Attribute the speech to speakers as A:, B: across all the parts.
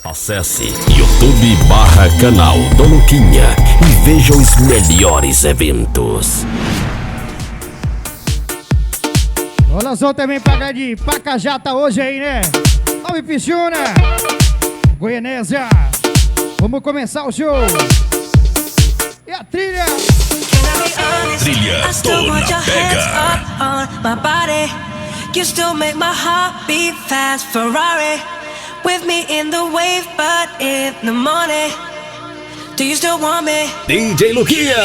A: Acesse YouTube/canal do Luquinha e veja os melhores eventos.
B: Olha só, também pagar de Pacajata hoje aí, né? Salve, Pisciona! Goianésia! Vamos começar o show! E a trilha!
A: Trilha Tô Na Pega.
C: You still make my heart beat fast, Ferrari. With me in the wave, but in the morning. Do you still want me?
A: DJ Luquinha.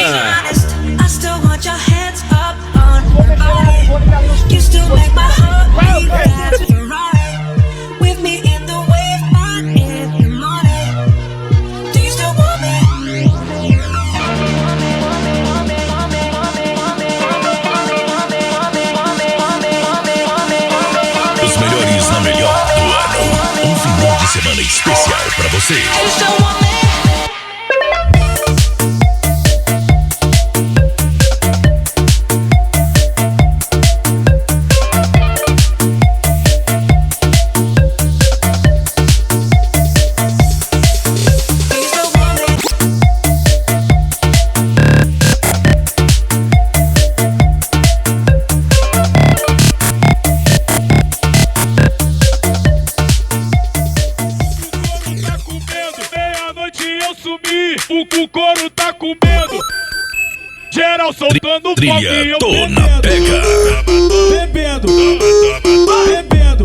C: I still want your hands up on my body. You still make my heart beat fast, Ferrari. With me in the wave, but in the morning. Do you still want me?
A: Os melhores na melhor do ano. Um final de semana especial pra você.
D: O couro tá com medo. Geral soltando fogo e eu
A: Tô na pega.
D: bebendo.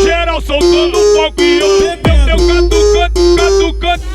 D: Geral soltando fogo e eu bebendo. Catucando.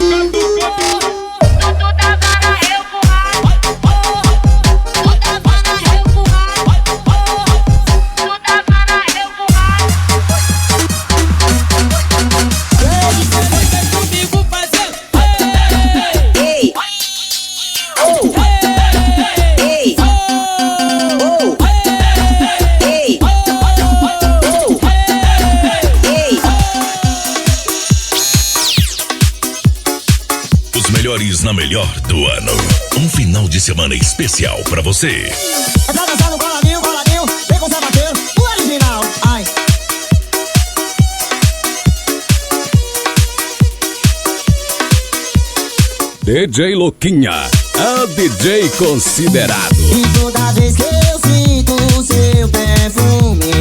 A: Na melhor do ano. Um final de semana especial pra você.
E: É pra dançar no coladinho, vem com o sapateiro, o original, ai.
A: DJ Luquinha, a DJ considerado.
E: E toda vez que eu sinto o seu perfume,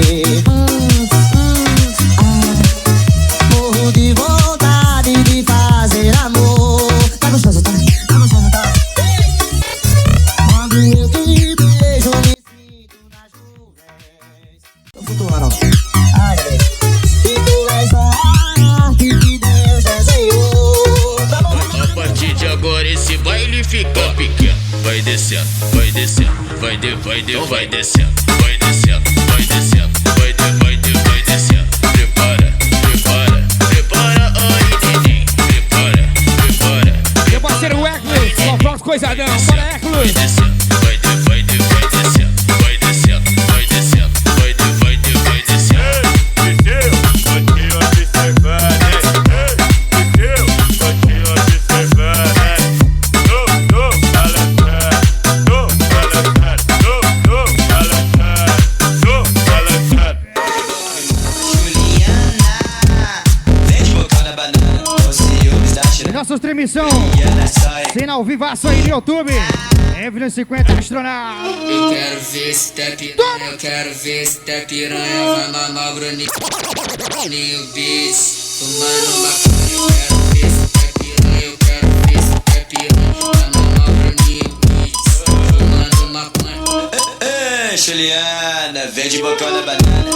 E: morro de vontade de fazer amor. Tá gostoso, tá? Quando eu te beijo, me sinto nas nuvens. Tô flutuando, ai, e tu és a arte que Deus desenhou.
F: A partir de agora esse baile fica pequeno. Vai descendo, vai descendo, vai descendo, vai descendo, vai descendo, vai descendo. Prepara, ai neném. Prepara.
B: Meu parceiro Eckles, só faz coisa não, bora Eckles.
F: Vai descendo, vai descendo, vai descendo.
B: Nossos transmissão sendo ao vivaço aí no YouTube. EVENTO 50 ASTRONAV.
F: Eu quero ver se tá piranha, eu quero ver se tá piranha. Vai mamar o Bruninho Bis, fumando maconha. Eu quero ver se tá piranha, eu quero ver se tá piranha. Vai mamar o Bruninho Bis, fumando maconha.
G: Ei, Juliana, vem de bocão na banana.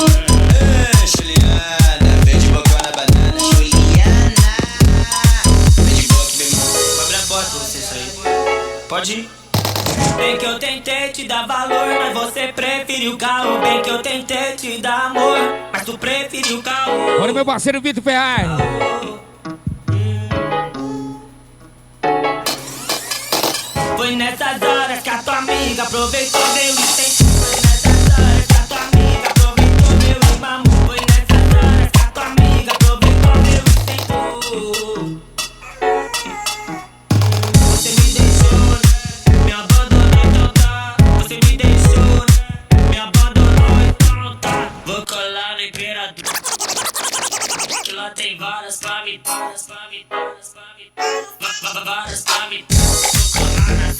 G: Ei, Juliana, vem de bocão na banana. Juliana, vem de boca, meu irmão. Vai abrir a porta pra você sair. Pode ir.
H: Bem que eu tentei te dar valor, mas você preferiu caô. Bem que eu tentei te dar amor, mas tu preferiu caô.
B: Olha o meu parceiro Vitor Ferraz.
H: Foi nessas horas que a tua amiga aproveitou meu incentivo. Foi nessas horas que a tua amiga aproveitou meu mamão. Foi nessas horas que a tua amiga aproveitou meu incentivo. Você me deixou, me abandonou, você me deixou, temperatura. Que lá tem varas pra me, varas pra me, varas pra me, varas pra me. Vou colar nas